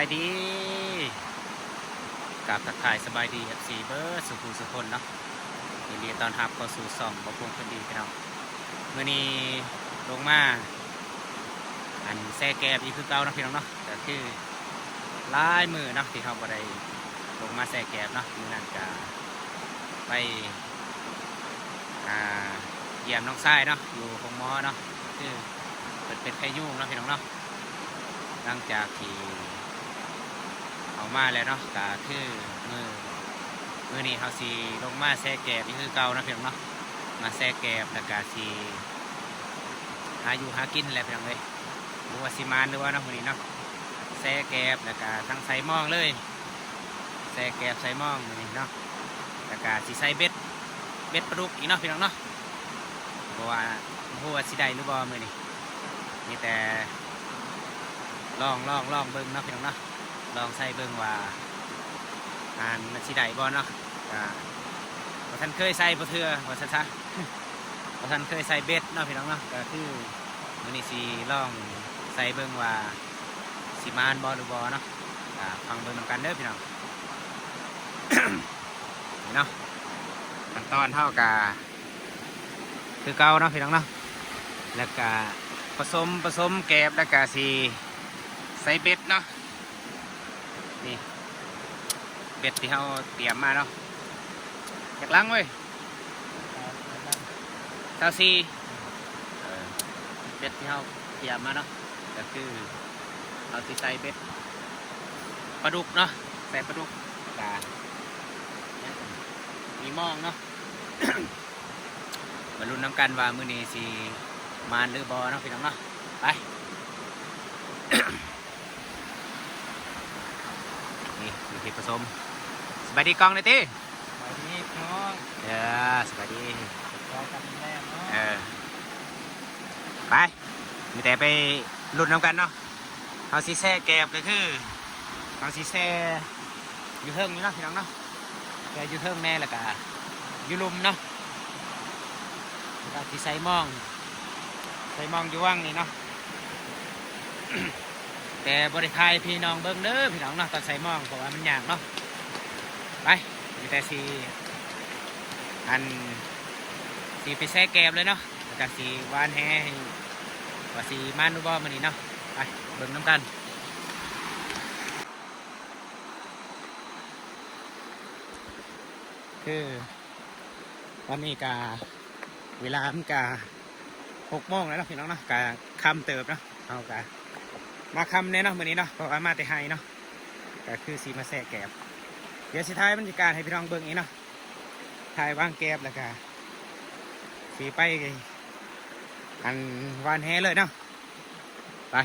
ายดีกับทักทายสบายดีFCเบอร์สุขุสุคนเนาะยินดีตอนรับเข้าสู่ช่องบ่พวงคนดีพี่น้องมื้อนี้ลงมาอันแซ่แกบอีกคือเก่าเนาะพี่น้องเนาะก็คือหลายมื้อเนาะที่เฮาบ่ได้ลงมาแซ่แกบเนาะมื้อนั้นก็ไปเยี่ยมน้องชายเนาะอยู่โรงหมอเนาะคือเป็นไข้ยุ่งเนาะพี่น้องเนาะหลังจากที่เอามาแล้วเนาะก็คือมือนี้เขาสีลงมาแซ่แกบนี่คือเก่านะพี่น้องเนาะมาแซ่แกบแล้วก็สีหาอยู่หากินแหละพี่น้องเลยบัวสิมานหรือว่าเนาะมือนี้เนาะแซ่แกบแล้วก็ทั้งใส่หม้องเลยแซ่แกบใส่หม้องมือนี้เนาะแล้วก็สีใส่เบ็ดปลาดุกอีกเนาะพี่น้องเนาะบัวสิได้หรือบ่มือนี้มีแต่ลองเบิ่งเนาะพี่น้องเนาะลองใส่เบิ่งว่ามันสิได้บ่เนาะว่าท่านเคยใส่บ่เทื่อว่าซะว่าท่านเคยใส่เบ็ดเนาะพี่น้องเนาะก็คือมื้อนี้สิลองใส่เบิ่งว่าสิมานบ่หรือบ่เนาะฟังเบิ่งนำกันเด้อพี่น้อง นี่เนาะขั้นตอนเท่ากับคือเก่าเนาะพี่น้องเนาะแล้วก็ผสมแกบแล้วก็สิใส่เบ็ดเนาะนี่เบ็ดที่เราเตรียมมาเนาะจากลังเว้ย24เบ็ดที่เราเตรียมมาเนาะก็คือเราสิใส่เบ็ดปลาดุกเนาะใส่ปลาดุกกามีมองเนาะ มาลุ้นน้ำกันว่ามื้อนี้สิมานหรือบอเนาะพี่น้องเนาะไป นี่มีที่ผสมสบายดีกองเลยตีสวัสดีน้องสบายดีรอกันแน่เนาะไปมีแต่ไปลุ้นน้ำกันเนาะเอาซีแซ่แกบก็คือเอาซีแซ่อยู่เทิงนี่เนาะพี่น้องเนาะแกอยู่เทิงแน่แล้วก็อยู่ลุมเนาะแล้วที่ใส่มองอยู่ว่างนี่เนาะ แต่บริทายพี่น้องเบิ้งเด้อพี่น้องเนาะตอนใส่มองเพราะว่ามันยากเนาะไปมีแต่สีไปแซ่แกบเลยเนาะแล้วก็สีวานแห่ว่าสีมานดูบอมันนี่เนาะไปเบิ้งน้ำกันคือตอนนี้กาเวลามันกา6 โมงแล้วเนาะพี่น้องเนาะกาค่ำเติบเนาะเอากามาค่ำเนี่ยเนาะมื้อนี้เนาะเพราะว่ามาแต่ไฮเนาะก็คือสีมาแซ่แกบเดี๋ยวสิท้ายบรรยากาศให้พี่น้องเบิ่งอีกเนาะถ่ายวางแกบแล้วก็สีไปวานแฮเลยเนาะไป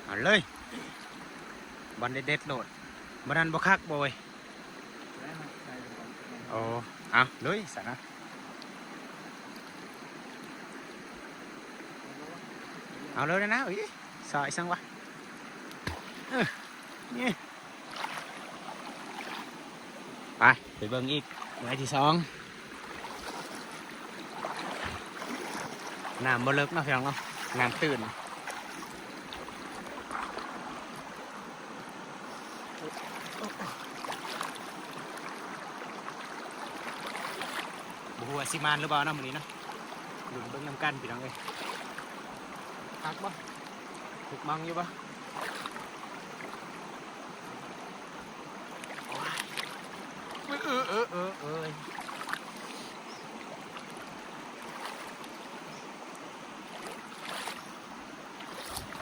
เอาเลยบอลเด็ดโหลดบอลบ่คักบ่อยโอ้เอาเลยสักนะเอาเลยนะอุ้ยสอยสังวะนี่ไปเบิ่งอีกหมายที่2น้ำบ่เลิกเนาะพี่น้องเนาะน้ำตื่น บัวซิมานหรือเปล่านะมื้อนี้นะหลุมเบิ่งน้ำกันพี่น้องเอ้ยคักบ่ถูกมังอยู่บ่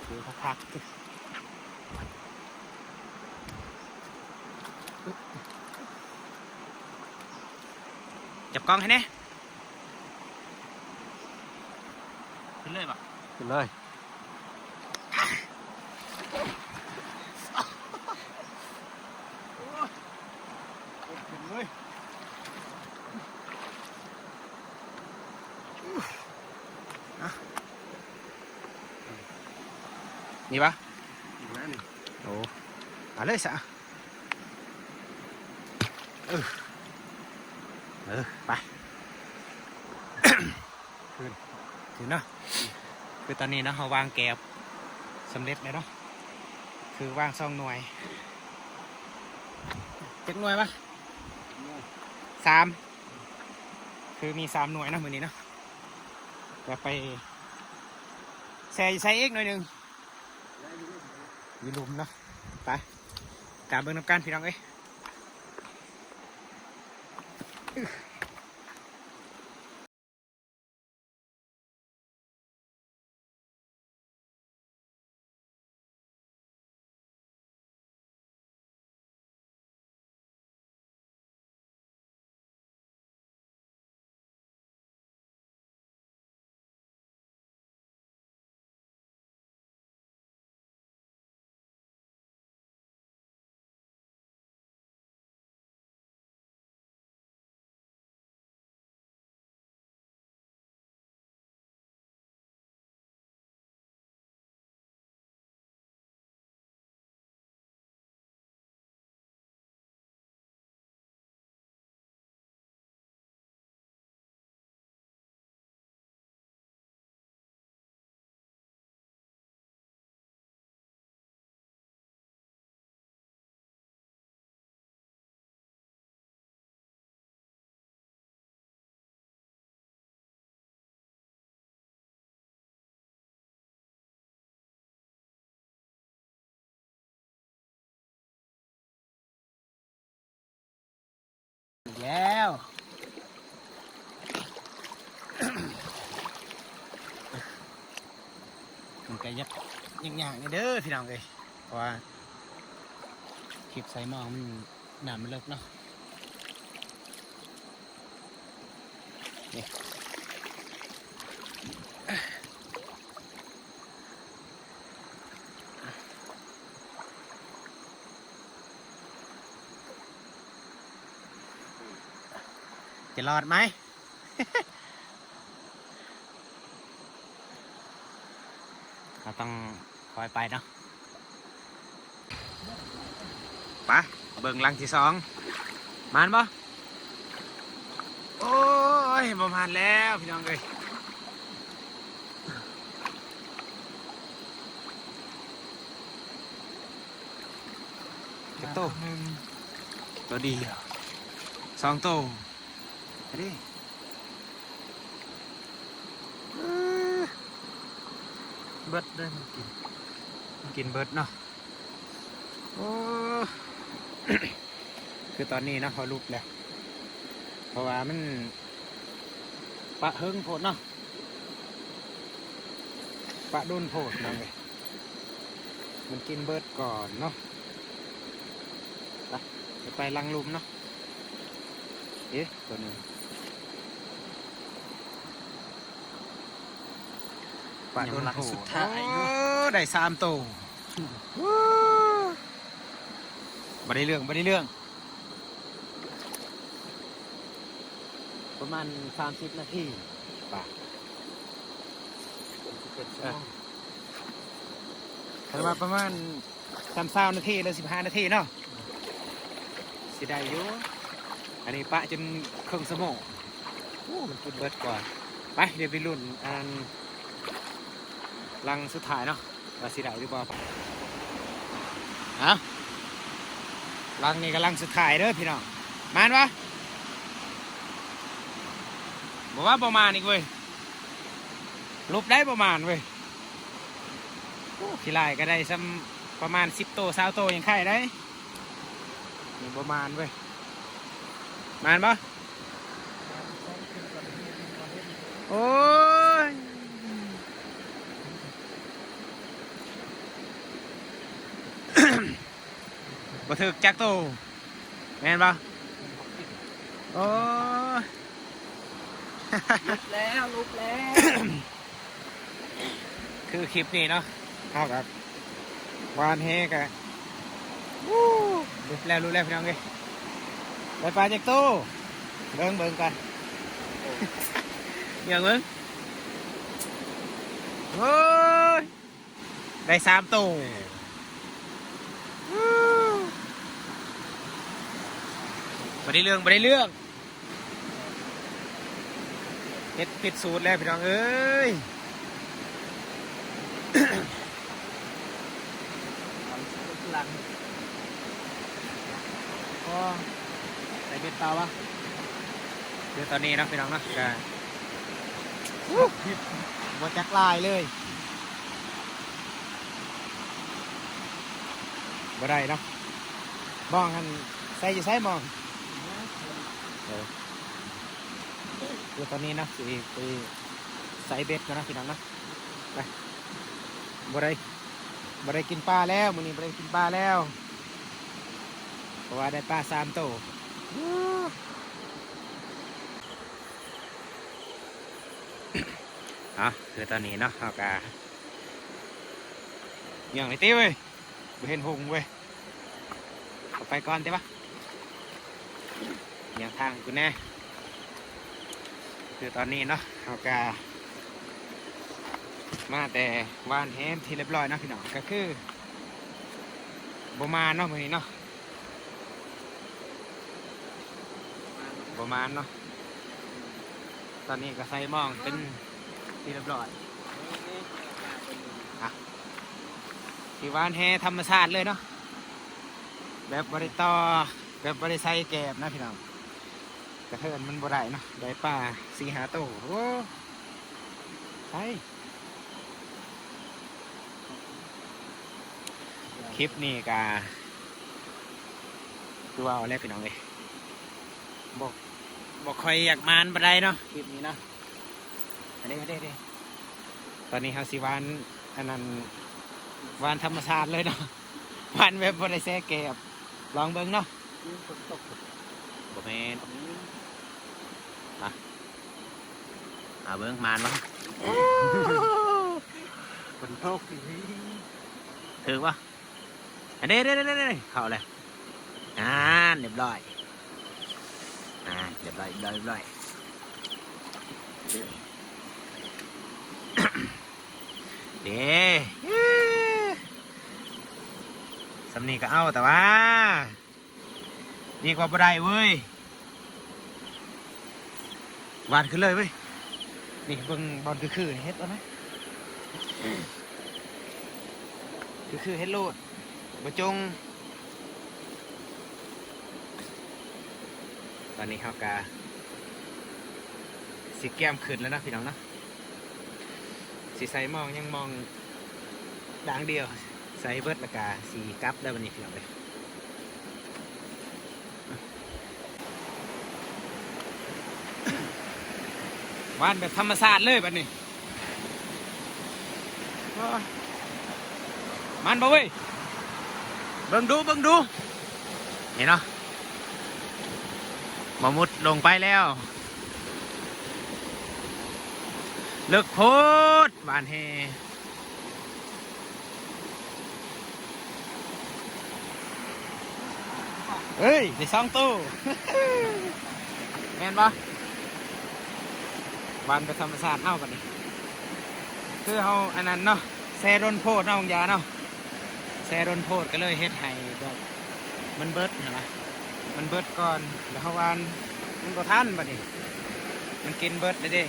ดูคักๆจับกล้องให้แน่ขึ้นเลยป่ะขึ้นเลยขึ้นเลยนี่ปะโอ้เอาเลยสะไป ถึงเนาะคือตอนนี้เนาะเราวางแกบสำเร็จเลยเนาะคือวาง2 หน่วย7 หน่วยปะ3คือมี3 หน่วยเนาะมือนี้เนาะจะไปใส่เอกหน่อยหนึ่งมีลุมเนาะไปการเบิ่งน้ำกันพี่น้องเอ้ยแล้วมันก็ยักอย่างนี่เด้อพี่น้องเลยเพราะว่าคลิปใส่หม้อมันหนามันเลิกเนาะนี่จะรอดไหม เราต้องคอยไปเนาะไปเบิ่งลังที่2มานบ่โอ้ยบ่มานแล้วพี่น้องเอ้ยโตตัวดี2 โตไปดิเบิดได้มันกินเบิดเนาะโอ้ คือตอนนี้นะพอลุกแล้วเพราะว่ามันปะเฮิงโพดเนาะปะโดนโพดนั่นเลยมันกินเบิดก่อนเนาะไปลังลุมเนาะเอ๊ะตัวนึงปะโดนโผล่สุดท้ายได้3 ตัวบ่ได้เรื่องประมาณ30 นาทีป่ะแต่ว่าประมาณ30 นาทีหรือ15 นาทีเนาะสิได้อยู่อันนี้ปะจนครึ่งชั่วโมงโอ้มันกินเบิดก่อนไปเดี๋ยวไปลุ้นอันลังสุดท้ายเนาะว่าสิได้หรือเปล่าฮะ ลังนี่กำลังสุดท้ายเด้อพี่น้องมานปะบอกว่าประมาณอีกเว้ยลบได้ประมาณเว้ยขี้ไล่ก็ได้ซ้ำประมาณ10 โต20 โตยังไข่ได้นี่ประมาณเว้ยมานปะโอ้ยบ่ถึกจักโตแม่นปะโอ้ย ลุกแล้วลุกแล้ว คือคลิปนี้เนาะเข้ากับวานเฮกะรู้แล้วพี่น้องเอ้ยไปปลาจากตู้เบิ่งกันอย่างเบิ่งโอ้ยได้3 ตู้บ่ได้เรื่องเฮ็ดผิดสูตรแล้วพี่น้องเอ้ย หลัง ก็ใส่เบ็ดเปล่าวะคือตอนนี้นะพี่น้องนะก็บจักลายเลยบ่ได้เนาะมองหันใส่จะใส่มองคือตอนนี้นะสิไปใส่เบ็ดกันนะพี่น้องนะไปบ่ได้กินปลาแล้วมื้อนี้บ่ได้กินปลาแล้วเพราะว่าได้ปลา3 โตคือตอนนี้เนาะเอากาอย่างไรตีเว้ยบ่เห็นหงเว้ยเอาไปก่อนได้ปะอย่างทางกูแน่คือตอนนี้เนาะเอากามาแต่วานแฮมที่เรียบร้อยนะพี่น้องก็คือประมาณเนาะมื้อนี้เนาะประมาณเนาะตอนนี้ก็ใส่หม้องเป็นที่เรียบร้อยที่วานแฮธรรมชาติเลยเนาะแบบบริต่อแบบบริไซแกบนะพี่น้องกระเทินมันบ่ได้เนาะได้ปลา4-5 โตโอ้ใช่คลิปนี้กาคือว่าเอาแล้วพี่น้องเลยบอกคอยอยากมานบ่ได้เนาะคลิปนี้เนาะอันนี้ตอนนี้เฮาสิวานอันนั้นวานธรรมชาติเลยเนาะวานแบบบริไซแกบลองเบิ่งเนาะฝนตก บ่แม่นเบิ่งมานมั้ง ฝนตกสิ ถือปะอันนี้เข้าเลยเรียบร้อยเรียบร้อยเด้สำนีก็เอาแต่ว่าดีกว่าบ่ได้เว้ยวานขึ้นเลยเว้ยนี่เบิ่งบอลคือเฮ็ดแล้วไหมคือเฮ็ดโลดบ่จงตอนนี้เขากาสีแก้มขึ้นแล้วนะพี่น้องนะสีใสมองยังมองด่างเดียวใส่เบิร์ดละกาสีกับได้วันนี้พี่น้องเลยวานแบบธรรมชาติเลยบัดนี้มันบ่เว้ยเบิ่งดูเห็นเนาะมามุดลงไปแล้วเลิกโพดบานเฮเฮ้ยได้2 ตู้ แม่นปะบานไปธรรมชาติเฮากันนี่คือเฮาอันนั้นเนาะแซ่ดนโพดเนาะของยาเนาะแซ่ดนโพดก็เลยเฮ็ดให้แบบมันเบิดเห็นไหมมันเบิดก่อนแล้วเขาวานมันก็ทันบัดนี้มันกินเบิดเลยดิ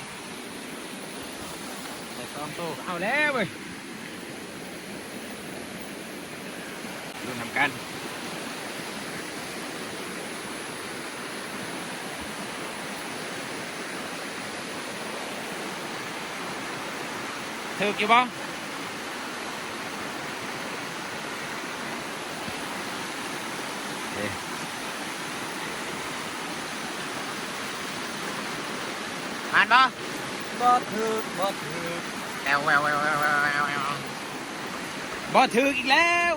แต่2 ตู้เอาแล้วเว้ยดูนำกัน ถึกอยู่บ่ผ่านบ่ บ่ถือบ่ถือ แอวแววแววแววแววแววแววบ่ถึกอีกแล้ว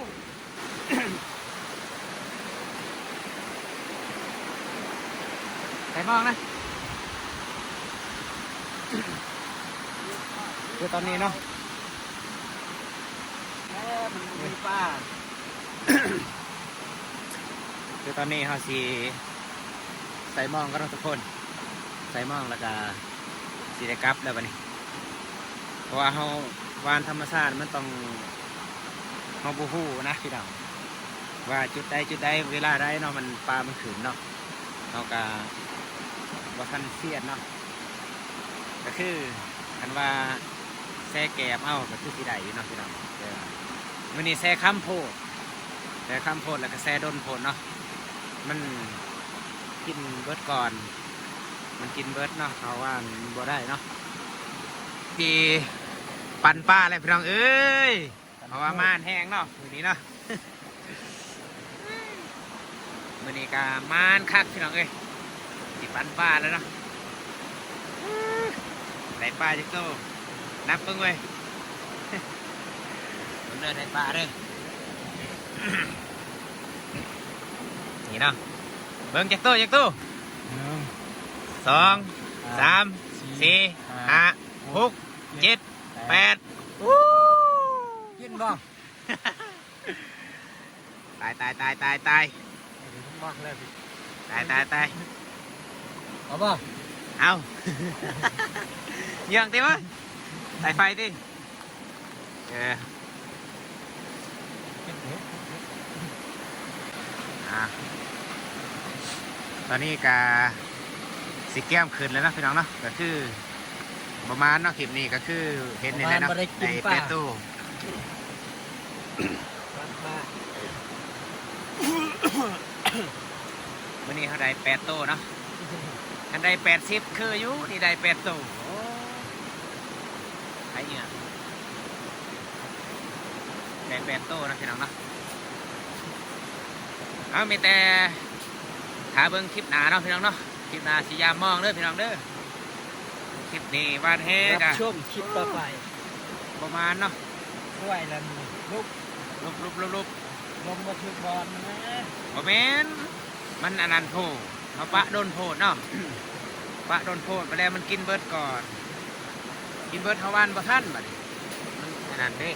ใส่มองนะคือตอนนี้เนาะ แม่มันมีป้า คือตอนนี้เขาสีใส่หมองก็ต้องทุกคนใส่หมองแล้วก็สีได้กลับแล้วบัดนี้เพราะว่าเขาวานธรรมชาติมันต้องเขาบูฮู้นะพี่น้องว่าจุดใดเวลาใดเนาะมันปลามันขืนเนาะเขาก็ว่าทันเสียดเนาะก็คือคันว่าแซ่แกบเอาก็คือสีใดอยู่เนาะพี่น้องวันนี้แซ่ข้ามโพดแซ่ข้ามโพดแล้วก็แซ่ด้นโพดเนาะมันกินเบิร์ดก่อนมันกินเบิร์ดเนาะเขาว่ามันบ่ได้เนาะที่ปั่นป้าอะไรพี่น้องเอ้ยเพราะว่าม่านแห้งเนาะมือนี้เนาะ มือนี้ก็ม่านคักพี่น้องเอ้ยที่ปั่นป้าแล้วเนาะได้ป้าจักโตนับเพิ่งเว้ย ผมเดินได้ป้าเลยนี่เนาะเบิ่งจักโต1 2 3 4 5 6 7 8กินบ่ ตาย มากแล้วพี่ ตาย เอาบ่ เอา เยี่ยงติวะสายไฟติตอนนี้กาสิแก้มขึ้นแล้วนะพี่น้องเนาะก็คือประมาณเนาะคลิปนี้ก็คือเห็นนี่แหละเนาะในเป็ดตู้วันนี้เขาได้8 โต้เนาะอันได้80คืออยู่นี่ได้8 โต้ไอ้เนี่ยได้8 โต้นะพี่น้องเนาะเอามีแต่หาเบิ้งคลิปหนาเนาะพี่น้องเนาะคลิปหนาสียามมองเด้อพี่น้องเด้อคลิปนี้วาดแฮกะ ชมคลิปต่อไป ประมาณเนาะ ด้วยแล้วลุก ลุบ ลงมาถือบอลนะ โอเมนมันอันนั้นโพเขาปะโดนโพดเนาะ ปะโดนโพดไปแล้วมันกินเบิร์ดก่อนกินเบิร์ดเทาวันบ่ท่านบัดนี้มันอันนั้นเด้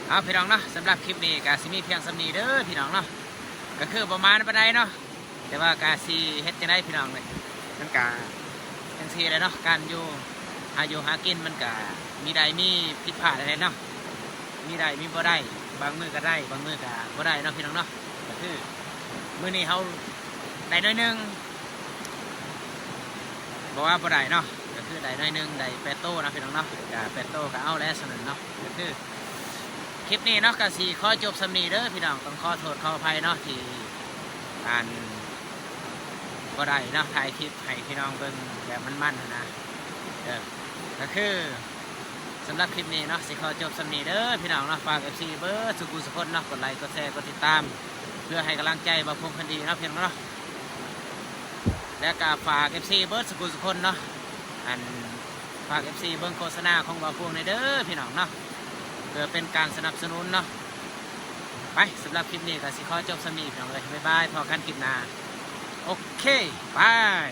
เอาพี่น้องเนาะสำหรับคลิปนี้กาซิมีเพียงสำนีเด้อพี่น้องเนาะก็คือประมาณปานใดเนาะแต่ว่ากาซีเฮ็ดจังไดพี่น้องเลยมันกาจังซี่เลยเนาะการอยู่หากินมันกามีใดมีผิดพลาดอะไรเนาะมีใดมีบ่ได้บางมือก็ได้บางมือก็บ่ได้เนาะพี่น้องเนาะก็คือมื้อนี้เฮาได้น้อยหนึงบอกว่าบ่ได้เนาะก็คือได้น้อยหนึงได้8 โต้นะพี่น้องเนาะก็8 โต้ก็เอาแล้วสนั่นเนาะก็คือคลิปนี้เนาะก็สิขอจบสำนีเด้อพี่น้องต้องขอโทษขออภัยเนาะที่การบ่ได้เนาะถ่ายคลิปให้พี่น้องเบิ่งแบบมันๆนะก็คือสำหรับคลิปนี้เนาะสิขอจบสำนีเด้อพี่น้องเนาะฝาก FC เบิร์ดสุขุสุขคนเนาะกดไลค์กดแชร์กดติดตามเพื่อให้กำลังใจบ่าวพงษ์คนดีเนาะพี่น้องเนาะและก็ฝาก FC เบิร์ดสุขุสุขคนเนาะอันฝาก FC เบิ่งโฆษณาของบ่าวพงษ์ในเด้อพี่น้องเนาะเพื่อเป็นการสนับสนุนเนาะไปสำหรับคลิปนี้ก็สิขอจบสำนีพี่น้องเลยบ๊ายบายพอกันคลิปหน้าโอเคบาย